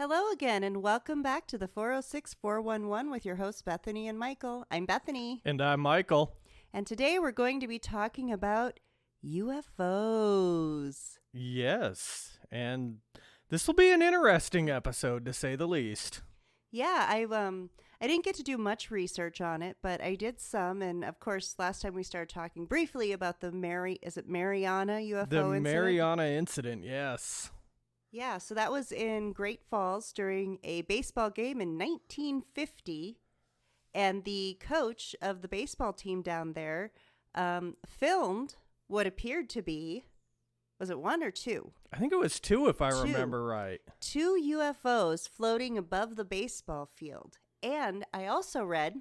Hello again, and welcome back to the 406-411 with your hosts, Bethany and Michael. I'm Bethany. And I'm Michael. And today we're going to be talking about UFOs. Yes, and this will be an interesting episode, to say the least. Yeah, I didn't get to do much research on it, but I did some. And, of course, last time we started talking briefly about the Mariana UFO incident? The Mariana incident, yes. Yeah, so that was in Great Falls during a baseball game in 1950. And the coach of the baseball team down there filmed what appeared to be, was it one or two? I think it was two, if I remember right. Two UFOs floating above the baseball field. And I also read,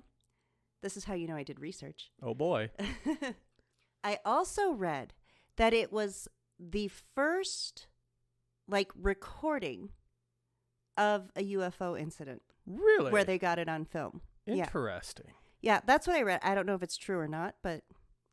this is how you know I did research. Oh, boy. I also read that it was the first, recording of a UFO incident. Really? Where they got it on film. Interesting. Yeah, that's what I read. I don't know if it's true or not, but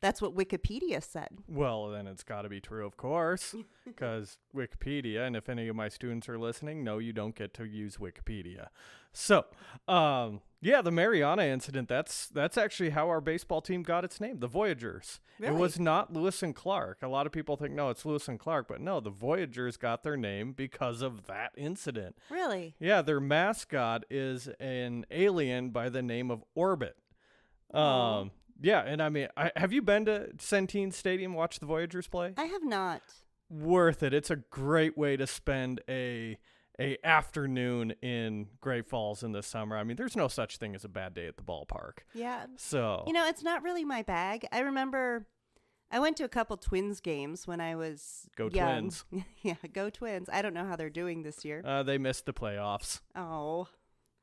that's what Wikipedia said. Well, then it's got to be true, of course, because Wikipedia, and if any of my students are listening, no, you don't get to use Wikipedia. So, the Mariana incident, that's actually how our baseball team got its name, the Voyagers. Really? It was not Lewis and Clark. A lot of people think, no, it's Lewis and Clark, but no, the Voyagers got their name because of that incident. Really? Yeah, their mascot is an alien by the name of Orbit. Oh. Yeah, and I mean, have you been to Centene Stadium, watch the Voyagers play? I have not. Worth it. It's a great way to spend a afternoon in Great Falls in the summer. I mean, there's no such thing as a bad day at the ballpark. Yeah. So, it's not really my bag. I remember I went to a couple Twins games when I was Go young. Twins. Yeah, go Twins. I don't know how they're doing this year. They missed the playoffs. Oh.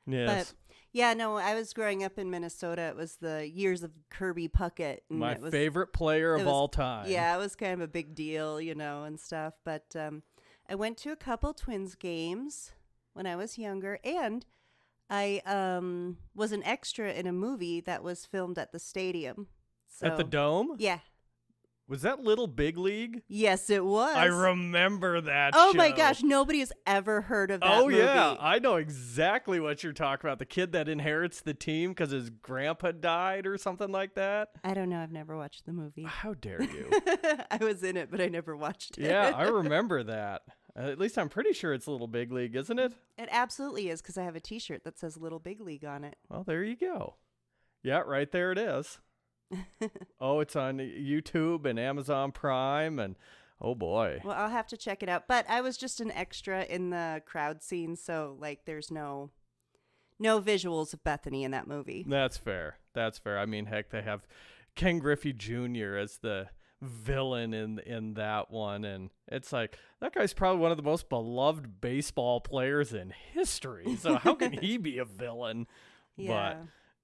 Yes. But yeah, no, I was growing up in Minnesota. It was the years of Kirby Puckett. And My favorite player of all time. Yeah, it was kind of a big deal, and stuff. But I went to a couple Twins games when I was younger, and I was an extra in a movie that was filmed at the stadium. So, At the Dome? Yeah. Was that Little Big League? Yes, it was. I remember that Oh show. my gosh, nobody has ever heard of that movie. Yeah, I know exactly what you're talking about. The kid that inherits the team because his grandpa died or something like that. I don't know. I've never watched the movie. How dare you? I was in it, but I never watched it. Yeah, I remember that. At least I'm pretty sure it's Little Big League, isn't it? It absolutely is, because I have a T-shirt that says Little Big League on it. Well, there you go. Yeah, right there it is. Oh, it's on YouTube and Amazon Prime, and oh boy. Well, I'll have to check it out. But I was just an extra in the crowd scene, so there's no visuals of Bethany in that movie. That's fair. I mean, heck, they have Ken Griffey Jr. as the villain in that one, and it's like, that guy's probably one of the most beloved baseball players in history, so how can he be a villain? Yeah.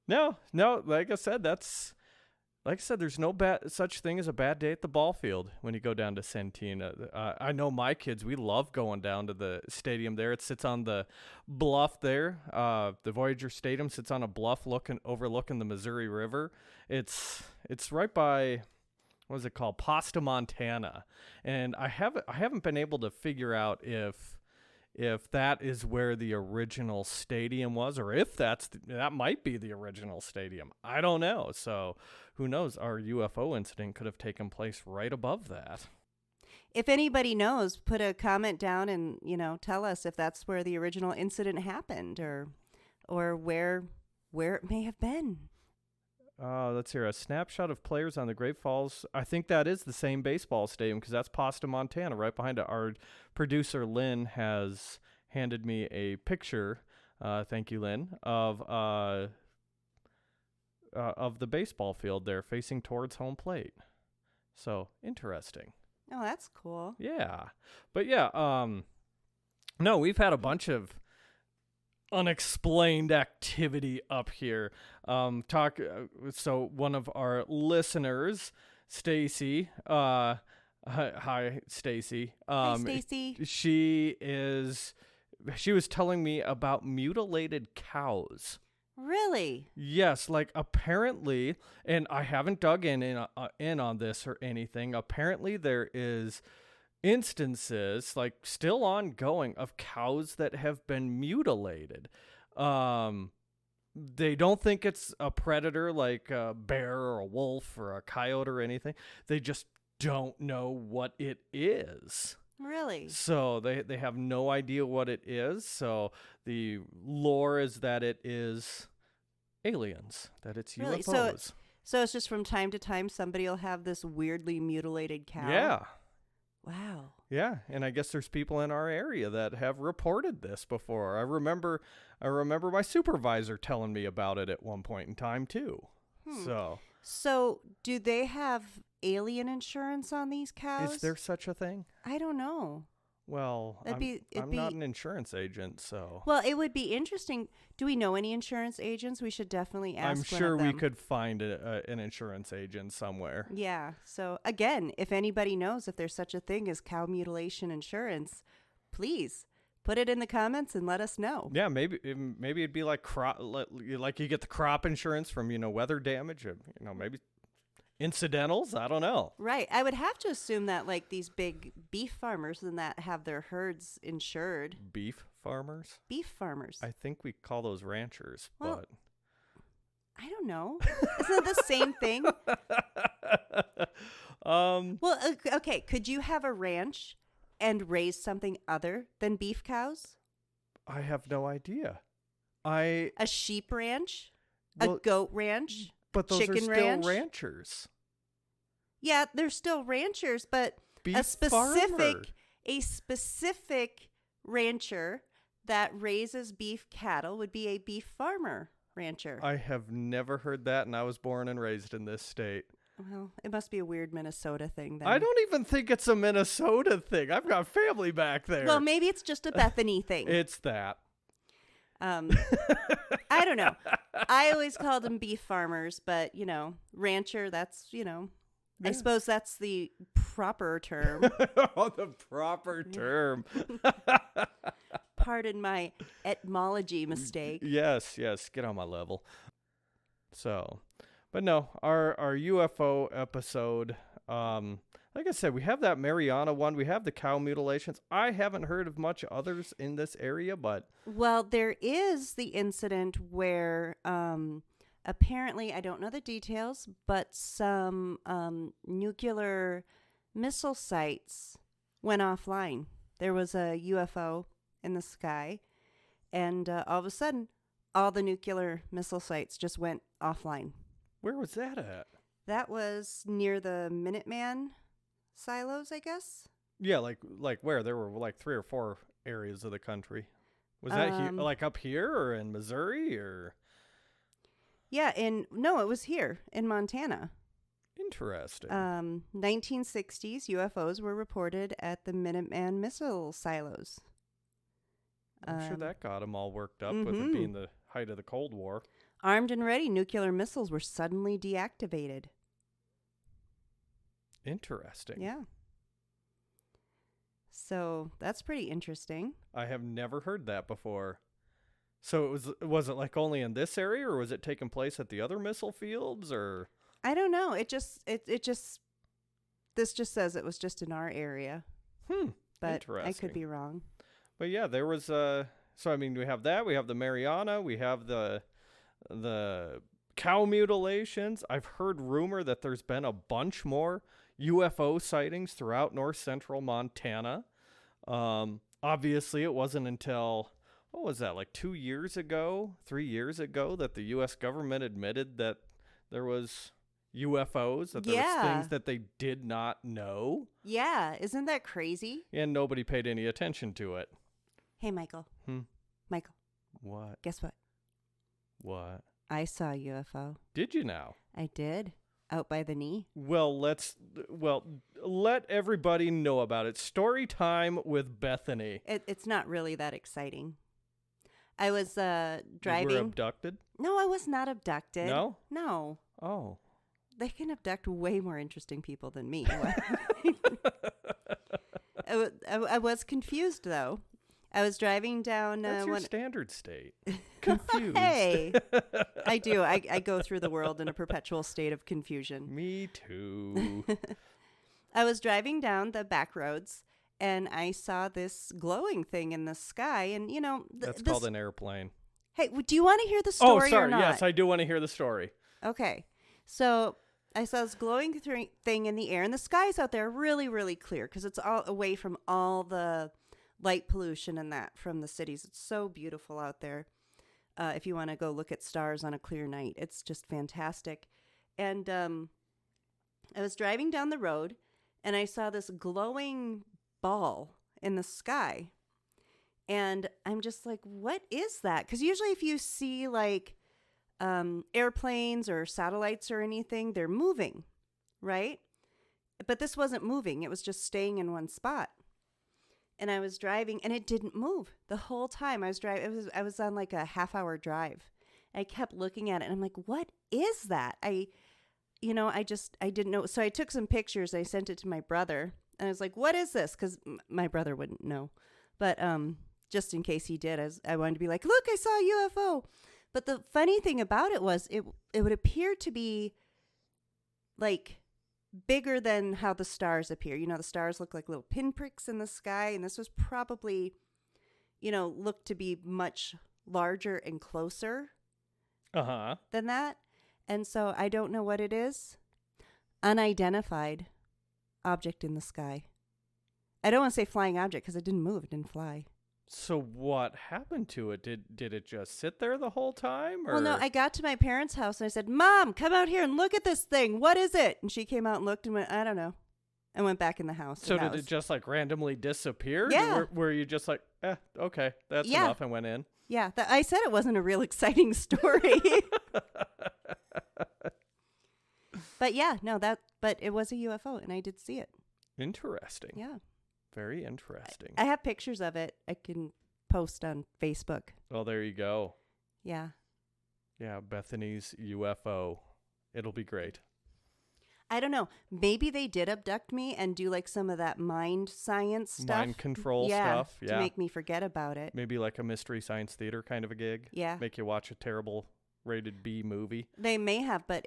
But no, like I said, there's no such thing as a bad day at the ball field when you go down to Centene. I know my kids, we love going down to the stadium there. It sits on the bluff there. The Voyager Stadium sits on a bluff overlooking the Missouri River. It's right by, what is it called? Pasta, Montana. And I haven't been able to figure out if that is where the original stadium was, or if that might be the original stadium. I don't know. So who knows? Our UFO incident could have taken place right above that. If anybody knows, put a comment down and, tell us if that's where the original incident happened or where it may have been. Let's hear a snapshot of players on the Great Falls. I think that is the same baseball stadium because that's Pasta, Montana, right behind it. Our producer, Lynn, has handed me a picture, thank you, Lynn, of the baseball field there facing towards home plate. So, interesting. Oh, that's cool. Yeah. But yeah, no, we've had a bunch of unexplained activity up here. So one of our listeners, Stacy, hi Stacy. Hi, Stacy. She was telling me about mutilated cows. Really? Yes, apparently, and I haven't dug in on this or anything. Apparently there is instances, like still ongoing, of cows that have been mutilated. They don't think it's a predator like a bear or a wolf or a coyote or anything. They just don't know what it is. Really? So they have no idea what it is. So the lore is that it is aliens, that it's Really? UFOs. So it's just from time to time somebody will have this weirdly mutilated cow? Yeah. Wow. Yeah, and I guess there's people in our area that have reported this before. I remember my supervisor telling me about it at one point in time too. So do they have alien insurance on these cows? Is there such a thing? I don't know. Well, I'm not an insurance agent, so. Well, it would be interesting. Do we know any insurance agents? We should definitely ask. I'm sure we could find an insurance agent somewhere. Yeah. So again, if anybody knows if there's such a thing as cow mutilation insurance, please put it in the comments and let us know. Yeah, maybe it'd be like like you get the crop insurance from weather damage. Maybe incidentals. I don't know. Right. I would have to assume that like these big beef farmers and that have their herds insured. Beef farmers? Beef farmers. I think we call those ranchers, well, but I don't know. Isn't it the same thing? Well, okay. Could you have a ranch and raise something other than beef cows? I have no idea. A sheep ranch? A goat ranch? But those chicken are still ranch? ranchers. Yeah, they're still ranchers, but Beef a farmer. specific rancher that raises beef cattle would be a beef farmer rancher. I have never heard that, and I was born and raised in this state. Well, it must be a weird Minnesota thing then. I don't even think it's a Minnesota thing. I've got family back there. Well, maybe it's just a Bethany thing. It's that. I don't know. I always called them beef farmers, but, rancher, that's, I suppose that's the proper term. The proper term. Pardon my etymology mistake. Yes, get on my level. So, but no, our UFO episode, like I said, we have that Mariana one. We have the cow mutilations. I haven't heard of much others in this area, but. Well, there is the incident where apparently, I don't know the details, but some nuclear missile sites went offline. There was a UFO in the sky, and all of a sudden, all the nuclear missile sites just went offline. Where was that at? That was near the Minuteman silos, I guess. Yeah, like where? There were like 3 or 4 areas of the country. Was that here, like up here or in Missouri or? Yeah, no, it was here in Montana. Interesting. 1960s UFOs were reported at the Minuteman missile silos. I'm sure that got them all worked up with it being the height of the Cold War. Armed and ready nuclear missiles were suddenly deactivated. Interesting. Yeah. So that's pretty interesting. I have never heard that before. So was it like only in this area, or was it taking place at the other missile fields, or? I don't know. This just says it was just in our area. But I could be wrong. But yeah, there was so I mean, we have that, we have the Mariana, we have the cow mutilations. I've heard rumor that there's been a bunch more UFO sightings throughout north central Montana. Obviously it wasn't until, what was that, like 2 years ago, 3 years ago, that the U.S. government admitted that there was UFOs, that there was things that they did not know. Yeah, isn't that crazy? And nobody paid any attention to it. Hey, Michael. Michael. What? Guess what? What? I saw a UFO. Did you now? I did. Out by the knee. Well, let everybody know about it. Story time with Bethany. It's not really that exciting. I was driving. You were abducted? No, I was not abducted. No? No. Oh. They can abduct way more interesting people than me. I was confused, though. I was driving down. That's your standard state. Confused. Hey, I do. I go through the world in a perpetual state of confusion. Me too. I was driving down the back roads, and I saw this glowing thing in the sky. And, That's called an airplane. Hey, do you want to hear the story or not? Yes, I do want to hear the story. Okay. So I saw this glowing thing in the air, and the skies out there are really, really clear because it's all away from all the light pollution and that from the cities. It's so beautiful out there. If you want to go look at stars on a clear night, it's just fantastic. And I was driving down the road, and I saw this glowing ball in the sky. And I'm just like, what is that? Because usually if you see like airplanes or satellites or anything, they're moving, right? But this wasn't moving. It was just staying in one spot. And I was driving, and it didn't move the whole time I was driving. I was on like a half-hour drive. I kept looking at it, and I'm like, what is that? I didn't know. So I took some pictures. I sent it to my brother, and I was like, what is this? Because my brother wouldn't know. But just in case he did, I wanted to be like, look, I saw a UFO. But the funny thing about it was it would appear to be like bigger than how the stars appear. The stars look like little pinpricks in the sky, and this was probably, looked to be much larger and closer than that. And so I don't know what it is. Unidentified object in the sky. I don't want to say flying object because it didn't move. It didn't fly. So what happened to it? Did it just sit there the whole time? Or? Well, no, I got to my parents' house and I said, Mom, come out here and look at this thing. What is it? And she came out and looked and went, I don't know. And went back in the house. So did it just like randomly disappear? Yeah. Were you just like, okay, that's enough, and went in? Yeah. I said it wasn't a real exciting story. But yeah, no, but it was a UFO and I did see it. Interesting. Yeah. Very interesting. I have pictures of it. I can post on Facebook. Well, there you go. Yeah. Yeah, Bethany's UFO. It'll be great. I don't know. Maybe they did abduct me and do like some of that mind science stuff. Mind control stuff. Yeah. To make me forget about it. Maybe like a Mystery Science Theater kind of a gig. Yeah. Make you watch a terrible rated B movie. They may have, but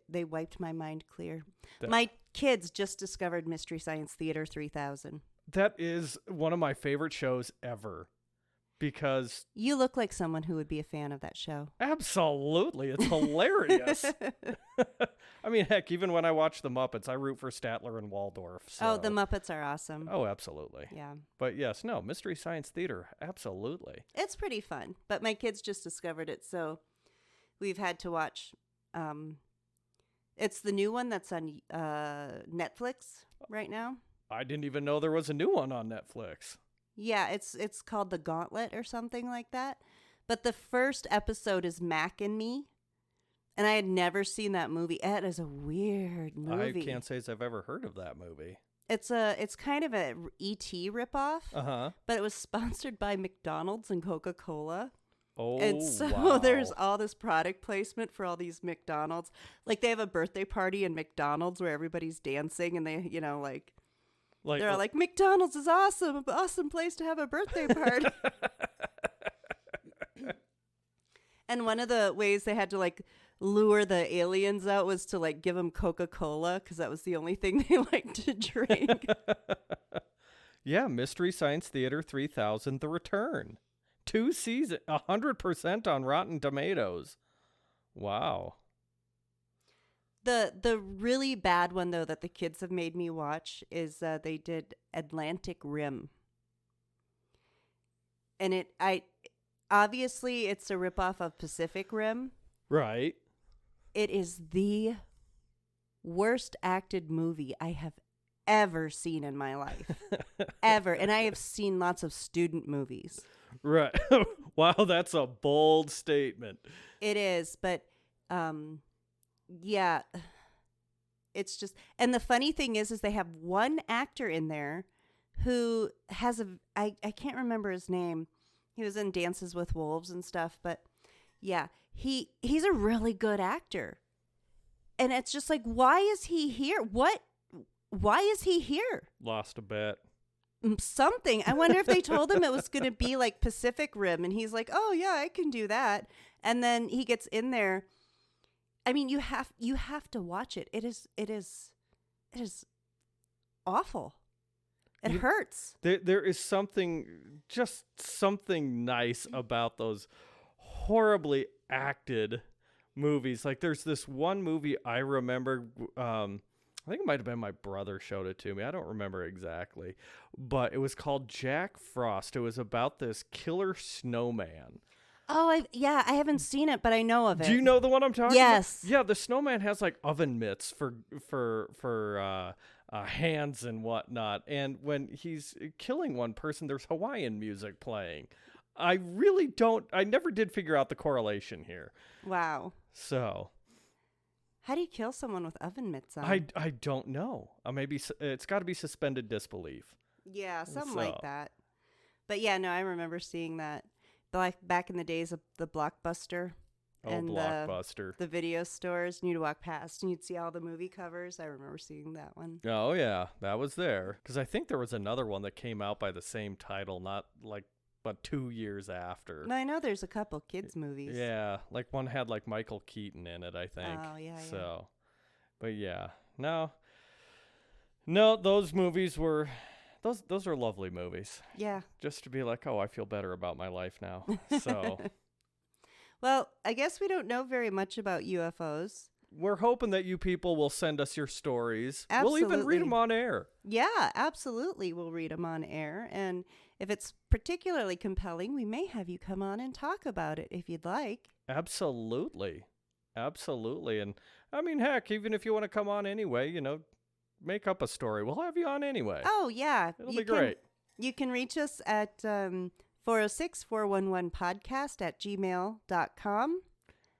they wiped my mind clear. My kids just discovered Mystery Science Theater 3000. That is one of my favorite shows ever because... You look like someone who would be a fan of that show. Absolutely. It's hilarious. I mean, heck, even when I watch The Muppets, I root for Statler and Waldorf. So. Oh, the Muppets are awesome. Oh, absolutely. Yeah. But yes, no, Mystery Science Theater, absolutely. It's pretty fun, but my kids just discovered it, so we've had to watch... it's the new one that's on Netflix right now. I didn't even know there was a new one on Netflix. Yeah, it's called The Gauntlet or something like that. But the first episode is Mac and Me. And I had never seen that movie. It is a weird movie. I can't say as I've ever heard of that movie. It's kind of a E.T. ripoff. Uh-huh. But it was sponsored by McDonald's and Coca-Cola. Oh, and so wow. There's all this product placement for all these McDonald's. Like they have a birthday party in McDonald's where everybody's dancing and they, they're all like, McDonald's is awesome place to have a birthday party. And one of the ways they had to like lure the aliens out was to like give them Coca-Cola because that was the only thing they liked to drink. Yeah, Mystery Science Theater 3000, The Return. 2 seasons, 100% on Rotten Tomatoes. Wow. The really bad one, though, that the kids have made me watch is they did Atlantic Rim. And obviously it's a ripoff of Pacific Rim. Right. It is the worst acted movie I have ever seen in my life. Ever. And I have seen lots of student movies. Right. Wow, that's a bold statement. It is, but yeah, it's just, and the funny thing is they have one actor in there who has I can't remember his name. He was in Dances with Wolves and stuff, but yeah, he's a really good actor. And it's just like, why is he here? Why is he here? Lost a bet. Something. I wonder if they told him it was going to be like Pacific Rim and he's like, "Oh yeah, I can do that." And then he gets in there. I mean, you have to watch it. It is awful. It hurts. There is just something nice about those horribly acted movies. Like there's this one movie I remember, I think it might have been my brother showed it to me. I don't remember exactly, but it was called Jack Frost. It was about this killer snowman. Oh, I haven't seen it, but I know of it. Do you know the one I'm talking yes. about? Yeah, the snowman has like oven mitts for hands and whatnot. And when he's killing one person, there's Hawaiian music playing. I never did figure out the correlation here. Wow. So. How do you kill someone with oven mitts on? I don't know. Maybe it's got to be suspended disbelief. Yeah, something like that. But yeah, no, I remember seeing that. Like back in the days of the Blockbuster. And Blockbuster. The video stores, and you'd walk past and you'd see all the movie covers. I remember seeing that one. Oh, yeah, that was there. Because I think there was another one that came out by the same title, not like, but 2 years after. No, I know there's a couple kids movies. Yeah, like one had like Michael Keaton in it, I think. Oh, yeah, So, but yeah, no, those movies were... Those are lovely movies. Yeah. Just to be like, oh, I feel better about my life now. So... Well, I guess we don't know very much about UFOs. We're hoping that you people will send us your stories. Absolutely. We'll even read them on air. Yeah, absolutely. We'll read them on air. And if it's particularly compelling, we may have you come on and talk about it if you'd like. Absolutely. Absolutely. And I mean, heck, even if you want to come on anyway, make up a story. We'll have you on anyway. Oh, yeah. It'll be great. You can reach us at 406-411-podcast@gmail.com.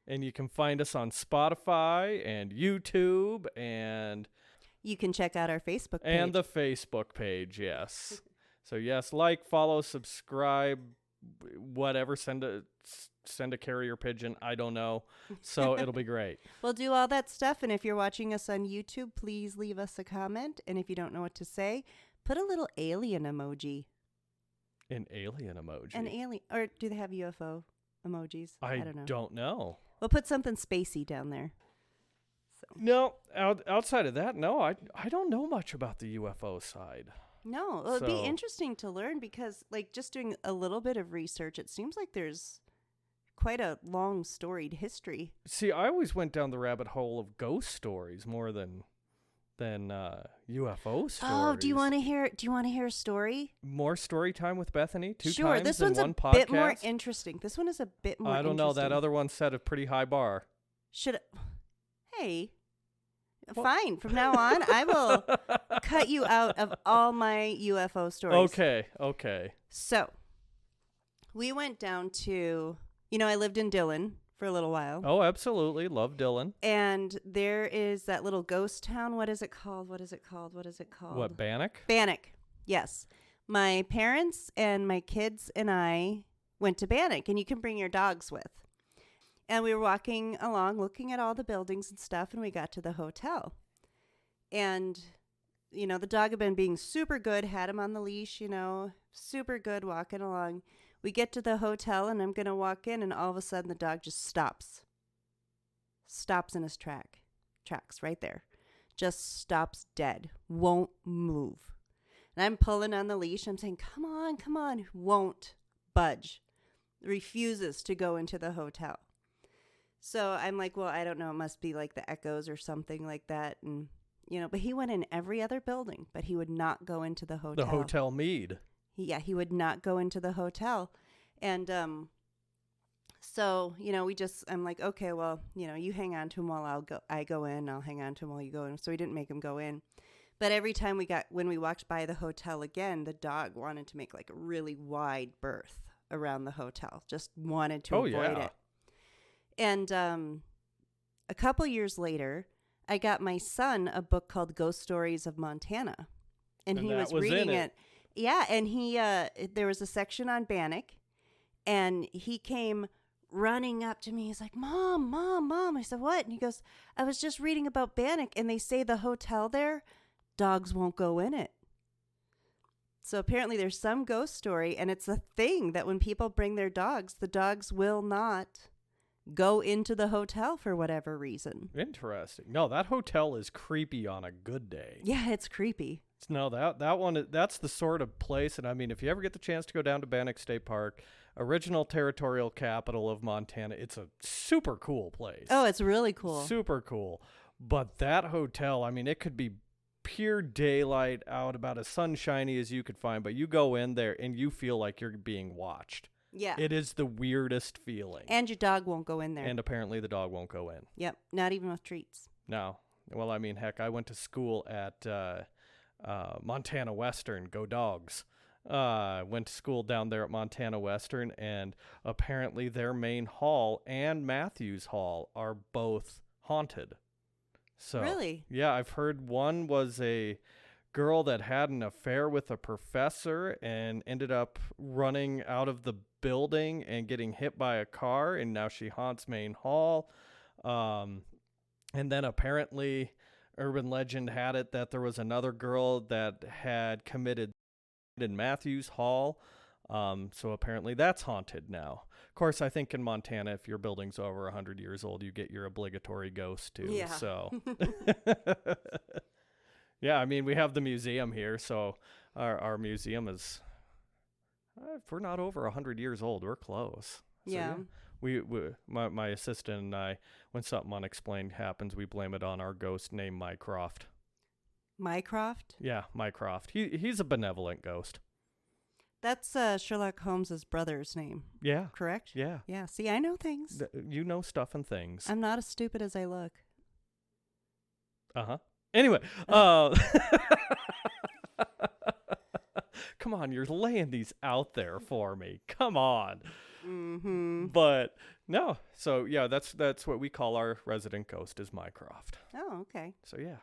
And you can find us on Spotify and YouTube, and you can check out our Facebook page. And the Facebook page, yes. So yes, like, follow, subscribe, whatever. Send a carrier pigeon. I don't know. So it'll be great. We'll do all that stuff. And if you're watching us on YouTube, please leave us a comment. And if you don't know what to say, put a little alien emoji. An alien emoji. An alien, or do they have UFO emojis? I don't know. Don't know. We'll put something spacey down there. So. No, outside of that, no, I don't know much about the UFO side. No, it'd be interesting to learn because, like, just doing a little bit of research, it seems like there's quite a long, storied history. See, I always went down the rabbit hole of ghost stories more than UFO stories. Oh, do you want to hear a story? More story time with Bethany? Sure, times this in one's one a podcast? bit more interesting. This one is a bit more interesting. I don't know. That other one set a pretty high bar. Hey, fine. From now on, I will cut you out of all my UFO stories. Okay. So, we went down to, I lived in Dillon for a little while. Oh, absolutely. Love Dillon. And there is that little ghost town. What is it called? What, Bannock? Bannock. Yes. My parents and my kids and I went to Bannock, and you can bring your dogs with. And we were walking along, looking at all the buildings and stuff, and we got to the hotel. And, the dog had been being super good, had him on the leash, super good walking along. We get to the hotel, and I'm going to walk in, and all of a sudden the dog just stops. Stops in his tracks right there. Just stops dead. Won't move. And I'm pulling on the leash. I'm saying, come on. Won't budge. Refuses to go into the hotel. So I'm like, well, I don't know. It must be like the echoes or something like that. And, but he went in every other building, but he would not go into the hotel. The Hotel Mead. He would not go into the hotel. And so, I'm like, okay, well, you hang on to him while I go in. I'll hang on to him while you go in. So we didn't make him go in. But every time when we walked by the hotel again, the dog wanted to make like a really wide berth around the hotel. Just wanted to avoid it. And a couple years later, I got my son a book called Ghost Stories of Montana. And he was reading it. Yeah, and there was a section on Bannock, and he came running up to me. He's like, Mom. I said, what? And he goes, I was just reading about Bannock, and they say the hotel there, dogs won't go in it. So apparently there's some ghost story, and it's a thing that when people bring their dogs, the dogs will not go into the hotel for whatever reason. Interesting. No, that hotel is creepy on a good day. Yeah, it's creepy. No, that one, that's the sort of place, and I mean, if you ever get the chance to go down to Bannock State Park, original territorial capital of Montana, it's a super cool place. Oh, it's really cool. Super cool. But that hotel, I mean, it could be pure daylight out, about as sunshiny as you could find, but you go in there and you feel like you're being watched. Yeah. It is the weirdest feeling. And your dog won't go in there. And apparently the dog won't go in. Yep, not even with treats. No. Well, I mean, heck, I went to school at Montana Western. Go Dogs. Went to school down there at Montana Western, and apparently their main hall and Matthews Hall are both haunted. So, really? Yeah, I've heard one was a girl that had an affair with a professor and ended up running out of the building and getting hit by a car, and now she haunts main hall. And then apparently urban legend had it that there was another girl that had committed in Matthews Hall. So apparently that's haunted now. Of course, I think in Montana, if your building's over 100 years old, you get your obligatory ghost too. Yeah. So, yeah, I mean, we have the museum here. So our museum is, if we're not over 100 years old, we're close. So, Yeah. My assistant and I, when something unexplained happens, we blame it on our ghost named Mycroft. Mycroft? Yeah, Mycroft. He's a benevolent ghost. That's Sherlock Holmes's brother's name, Yeah. correct? Yeah. Yeah, see, I know things. You know stuff and things. I'm not as stupid as I look. Uh-huh. Anyway, come on, you're laying these out there for me. Come on. Mm-hmm. But no, so yeah, that's what we call our resident ghost is Mycroft. Oh, okay. So yeah.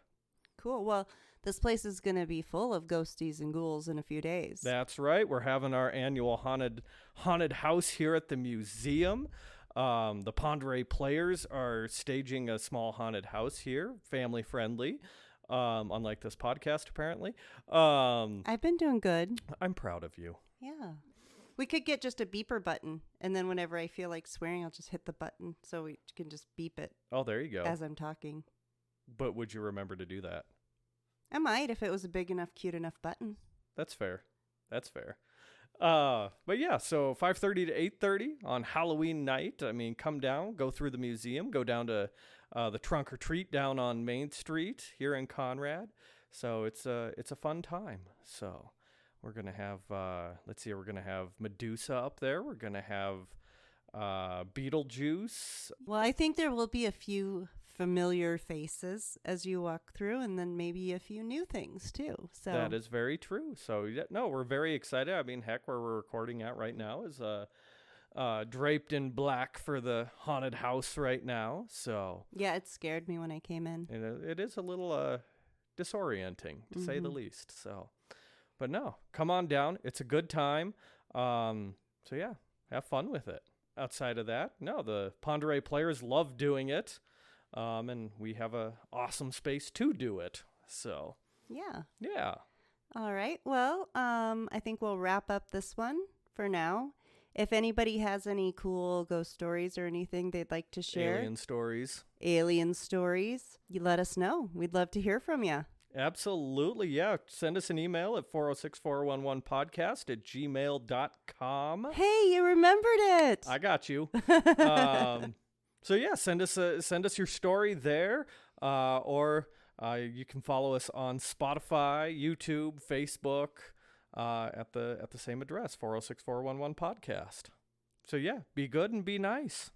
Cool. Well, this place is going to be full of ghosties and ghouls in a few days. That's right. We're having our annual haunted house here at the museum. The Ponderay players are staging a small haunted house here, family friendly. Unlike this podcast, apparently. I've been doing good. I'm proud of you. Yeah. We could get just a beeper button, and then whenever I feel like swearing, I'll just hit the button so we can just beep it Oh, there you go. as I'm talking. But would you remember to do that? I might if it was a big enough, cute enough button. That's fair. That's fair. But yeah, so 5:30 to 8:30 on Halloween night. I mean, come down, go through the museum, go down to the Trunk or Treat down on Main Street here in Conrad. So it's a fun time. So we're gonna have we're gonna have Medusa up there. We're gonna have Beetlejuice. Well, I think there will be a few familiar faces as you walk through, and then maybe a few new things too. So That is very true. So yeah, no, we're very excited. I mean, heck, where we're recording at right now is draped in black for the haunted house right now. So yeah, it scared me when I came in. it is a little disorienting to say the least. So, but no, come on down. It's a good time. So yeah, have fun with it. Outside of that, no, the Ponderay players love doing it. And we have a awesome space to do it. So, yeah. All right. Well, I think we'll wrap up this one for now. If anybody has any cool ghost stories or anything they'd like to share, Alien stories, you let us know. We'd love to hear from you. Absolutely. Yeah. Send us an email at 406-411-podcast@gmail.com. Hey, you remembered it. I got you. So yeah, send us your story there, or you can follow us on Spotify, YouTube, Facebook, at the same address, 406-411-podcast. So yeah, be good and be nice.